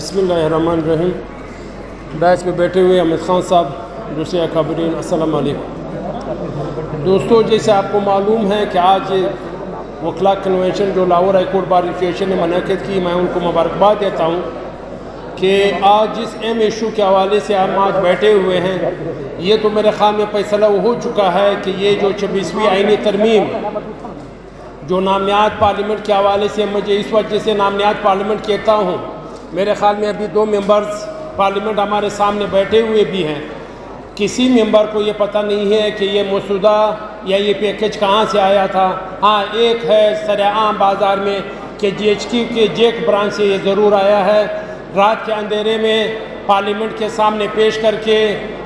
बिस्मिल्लाहिर्रहमानिर्रहीम। डाइस पे बैठे हुए अमित खान साहब, दूसरे अकाबरीन, अस्सलाम वालेकुम। दोस्तों, जैसे आपको मालूम है कि आज वकला कन्वेंशन जो Lahore high court bar association ने मुनक़िद की, मैं उनको मुबारकबाद देता हूँ कि आज जिस अहम इशू के हवाले से हम आज बैठे हुए हैं, ये तो मेरे ख़्याल में फैसला हो चुका है कि ये जो 26वीं आईनी तरमीम जो नामियात पार्लियामेंट के हवाले से, मुझे इस वजह से नामियात पार्लियामेंट कहता हूँ, मेरे ख़्याल में अभी 2 मेंबर्स पार्लियामेंट हमारे सामने बैठे हुए भी हैं। किसी मेंबर को ये पता नहीं है कि ये मसूदा या ये पैकेज कहाँ से आया था। हाँ, एक है सरेआम बाज़ार में कि GHQ के जेक ब्रांच से ये ज़रूर आया है। रात के अंधेरे में पार्लियामेंट के सामने पेश करके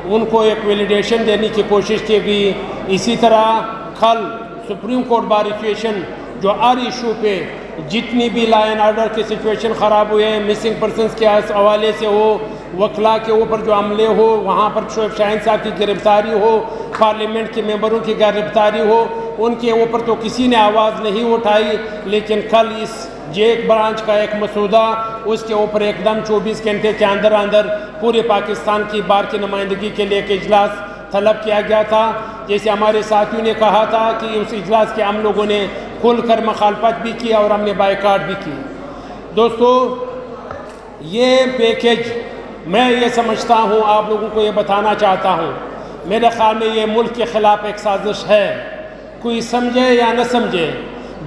उनको एक वैलिडेशन देने की कोशिश की गई। इसी तरह कल सुप्रीम कोर्ट बार एसोसिएशन जो हर इशू पे जितनी भी लॉ एंड ऑर्डर की सिचुएशन ख़राब हुए हैं, मिसिंग पर्सनस के हवाले से हो, वकला के ऊपर जो हमले हो, वहाँ पर शोएब शाहीन साहब की गिरफ्तारी हो, पार्लियामेंट के मेंबरों की गिरफ्तारी हो, उनके ऊपर तो किसी ने आवाज़ नहीं उठाई। लेकिन कल इस जेक ब्रांच का एक मसूदा, उसके ऊपर एकदम 24 घंटे के अंदर अंदर पूरे पाकिस्तान की बार की नुमाइंदगी के लिए एक इजलास तलब किया गया था। जैसे हमारे साथियों ने कहा था कि उस इजलास के हम लोगों ने खुलकर मुखालफत भी की और हमने बायकाट भी की। दोस्तों, ये पैकेज मैं ये समझता हूँ, आप लोगों को ये बताना चाहता हूँ, मेरे ख़्याल में ये मुल्क के ख़िलाफ़ एक साजिश है। कोई समझे या न समझे,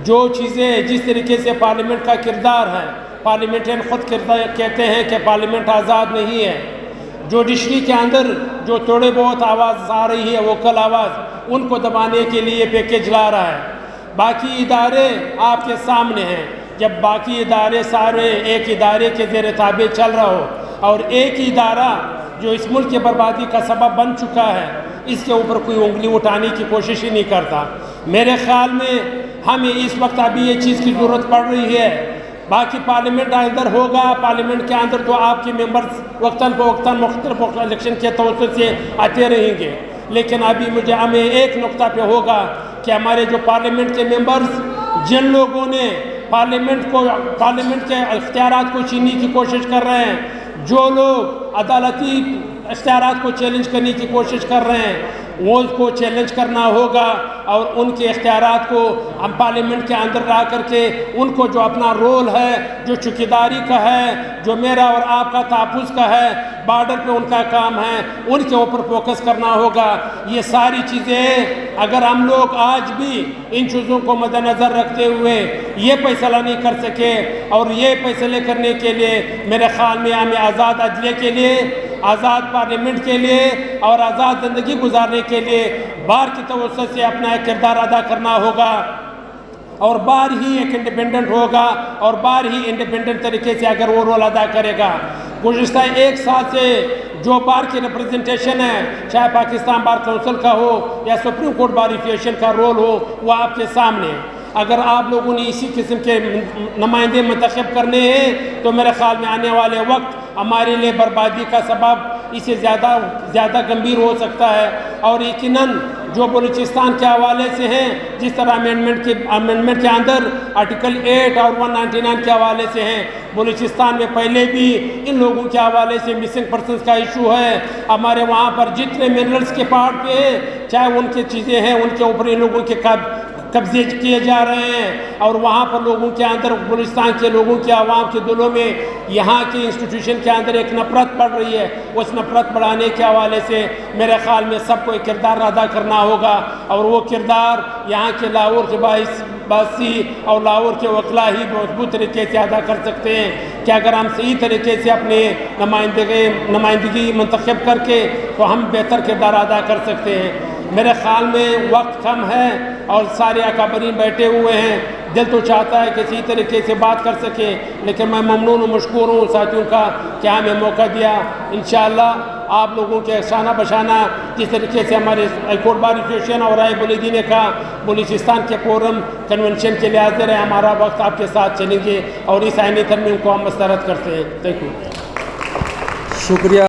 जो चीज़ें जिस तरीके से पार्लियामेंट का किरदार है, पार्लियामेंटियन ख़ुद कहते हैं कि पार्लियामेंट आज़ाद नहीं है। जुडिशरी के अंदर जो थोड़े बहुत आवाज़ आ रही है, वोकल आवाज़, उनको दबाने के लिए पैकेज ला रहा है। बाकी इदारे आपके सामने हैं। जब बाकी इदारे सारे एक इदारे के ज़ेर ताबे चल रहा हो और एक ही इदारा जो इस मुल्क की बर्बादी का सबब बन चुका है, इसके ऊपर कोई उंगली उठाने की कोशिश ही नहीं करता। मेरे ख़्याल में हमें इस वक्त अभी ये चीज़ की ज़रूरत पड़ रही है। बाकी पार्लियामेंट अंदर होगा, पार्लियामेंट के अंदर तो आपके मेंबर्स वक्तन फ़वक्तन मुख्तलिफ इलेक्शन के तवज्जुह से आते रहेंगे। लेकिन अभी हमें एक नुक्ता पे होगा कि हमारे जो पार्लियामेंट के मेंबर्स, जिन लोगों ने पार्लियामेंट के इख्तियारात को छीनने की कोशिश कर रहे हैं, जो लोग अदालती इख्तियारात को चैलेंज करने की कोशिश कर रहे हैं, वो को चैलेंज करना होगा और उनके इख्तियारात को हम पार्लियामेंट के अंदर ला करके उनको जो अपना रोल है, जो चौकीदारी का है, जो मेरा और आपका तहफ़्फ़ुज़ का है, बॉर्डर पे उनका काम है, उनके ऊपर फोकस करना होगा। ये सारी चीज़ें अगर हम लोग आज भी इन चीज़ों को मद्देनज़र रखते हुए ये फैसला नहीं कर सके, और ये फैसले करने के लिए मेरे ख़्याल में हमें आज़ाद अदलिया के लिए, आज़ाद पार्लियामेंट के लिए और आज़ाद ज़िंदगी गुजारने के लिए बार की तवज्जो से अपना किरदार अदा करना होगा। और बार ही एक इंडिपेंडेंट होगा और बार ही इंडिपेंडेंट तरीके से अगर वो रोल अदा करेगा। गुज़िश्ता 1 साल से जो बार की रिप्रेजेंटेशन है, चाहे पाकिस्तान बार काउंसिल का हो या सुप्रीम कोर्ट बार एसोसिएशन का रोल हो, वो आपके सामने। अगर आप लोगों ने इसी किस्म के नुमाइंदे मुंतखब करने हैं तो मेरे ख्याल में आने वाले वक्त हमारे लिए बर्बादी का सबब इससे ज़्यादा गंभीर हो सकता है। और यकीनन जो बलूचिस्तान के हवाले से हैं, जिस तरह अमेंडमेंट के अंदर आर्टिकल 8 और 199 के हवाले से हैं, बलूचिस्तान में पहले भी इन लोगों के हवाले से मिसिंग पर्सनस का इशू है। हमारे वहाँ पर जितने मिनरल्स के पार्ट पे हैं, चाहे उनकी चीज़ें हैं, उनके ऊपर इन लोगों के कब्जे किए जा रहे हैं। और वहाँ पर लोगों के अंदर, बलूचिस्तान के लोगों के आवाम के दिलों में यहाँ के इंस्टीट्यूशन के अंदर एक नफ़रत पड़ रही है। उस नफ़रत बढ़ाने के हवाले से मेरे ख़्याल में सबको एक किरदार अदा करना होगा। और वो किरदार यहाँ के लाहौर के बासी और लाहौर के वकला ही मजबूत तरीके से अदा कर सकते हैं कि अगर हम सही तरीके से अपने नुमाइंदगी मुंतखब करके तो हम बेहतर किरदार अदा कर सकते हैं। मेरे ख़्याल में वक्त कम है और सारे अकाबरीन बैठे हुए हैं। दिल तो चाहता है कि सही तरीके से बात कर सके, लेकिन मैं ममनून और मशकूर हूँ साथियों का कि हमें मौका दिया। इंशाअल्लाह आप लोगों के शाना बशाना जिस तरीके से हमारे हाई कोर्ट बार एसोसिएशन और राय बुलंदी ने कहा, बलूचिस्तान के फोरम कन्वेंशन के लिए हाजिर है। हमारा वक्त आपके साथ चलेंगे और इस आईनी तरमीम को हम मस्तरद करते हैं। थैंक यू, शुक्रिया।